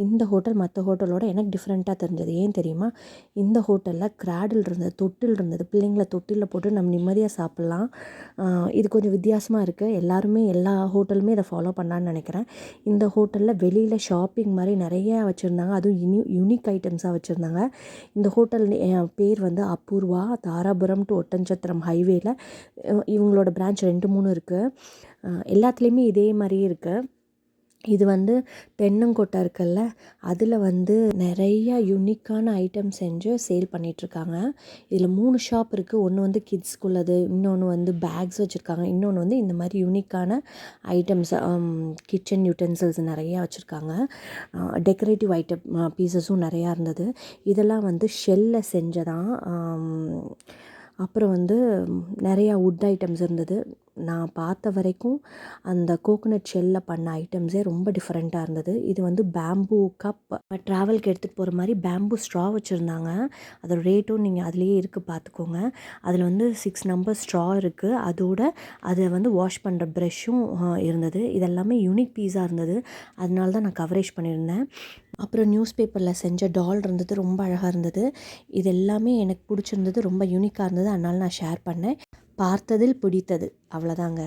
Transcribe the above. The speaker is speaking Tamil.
இந்த ஹோட்டல் மற்ற ஹோட்டலோட எனக்கு டிஃப்ரெண்ட்டாக தெரிஞ்சது ஏன் தெரியுமா? இந்த ஹோட்டலில் கிராடில் இருந்தது, தொட்டில் இருந்தது. பிள்ளைங்கள தொட்டிலில் போட்டு நம்ம நிம்மதியாக சாப்பிட்லாம். இது கொஞ்சம் வித்தியாசமாக இருக்குது. எல்லாருமே எல்லா ஹோட்டலுமே இதை ஃபாலோ பண்ணலான்னு நினைக்கிறேன். இந்த ஹோட்டலில் வெளியில் ஷாப்பிங் மாதிரி நிறையா வச்சுருந்தாங்க. அதுவும் யூனிக் ஐட்டம்ஸாக வச்சுருந்தாங்க. இந்த ஹோட்டல் பேர் வந்து அபூர்வா. தாராபுரம் டு ஒட்டன்சத்திரம் ஹைவேல இவங்களோட பிரான்ச் 2, 3 இருக்குது. எல்லாத்துலேயுமே இதே மாதிரியே இருக்குது. இது வந்து தென்னங்கொட்டை இருக்குல்ல, அதில் வந்து நிறையா யூனிக்கான ஐட்டம் செஞ்சு சேல் பண்ணிகிட்ருக்காங்க. இதில் 3 ஷாப் இருக்குது. ஒன்று வந்து கிட்ஸ்க்குள்ளது, இன்னொன்று வந்து பேக்ஸ் வச்சுருக்காங்க, இன்னொன்று வந்து இந்த மாதிரி யூனிக்கான ஐட்டம்ஸ், கிச்சன் யூட்டென்சில்ஸ் நிறையா வச்சுருக்காங்க. டெக்கரேட்டிவ் ஐட்டம் பீசஸும் நிறையா இருந்தது. இதெல்லாம் வந்து ஷெல்லில் செஞ்சதான். அப்புறம் வந்து நிறையா வுட் ஐட்டம்ஸ் இருந்தது. நான் பார்த்த வரைக்கும் அந்த கோகோனட் ஷெல்லில் பண்ண ஐட்டம்ஸே ரொம்ப டிஃப்ரெண்ட்டாக இருந்தது. இது வந்து பேம்பூ கப், ட்ராவலுக்கு எடுத்துகிட்டு போகிற மாதிரி பேம்பூ ஸ்ட்ரா வச்சுருந்தாங்க. அதோட ரேட்டும் நீங்கள் அதுலேயே இருக்குது, பார்த்துக்கோங்க. அதில் வந்து 6 நம்பர் ஸ்ட்ரா இருக்குது. அதோட அதை வந்து வாஷ் பண்ணுற ப்ரெஷ்ஷும் இருந்தது. இதெல்லாமே யூனிக் பீஸாக இருந்தது. அதனால தான் நான் கவரேஜ் பண்ணியிருந்தேன். அப்புறம் நியூஸ் பேப்பரில் செஞ்ச டால் இருந்தது, ரொம்ப அழகாக இருந்தது. இது எல்லாமே எனக்கு பிடிச்சிருந்தது, ரொம்ப யூனிக்காக இருந்தது. அதனால் நான் ஷேர் பண்ணேன். பார்த்ததில் பிடித்தது, அவ்வளோதாங்க.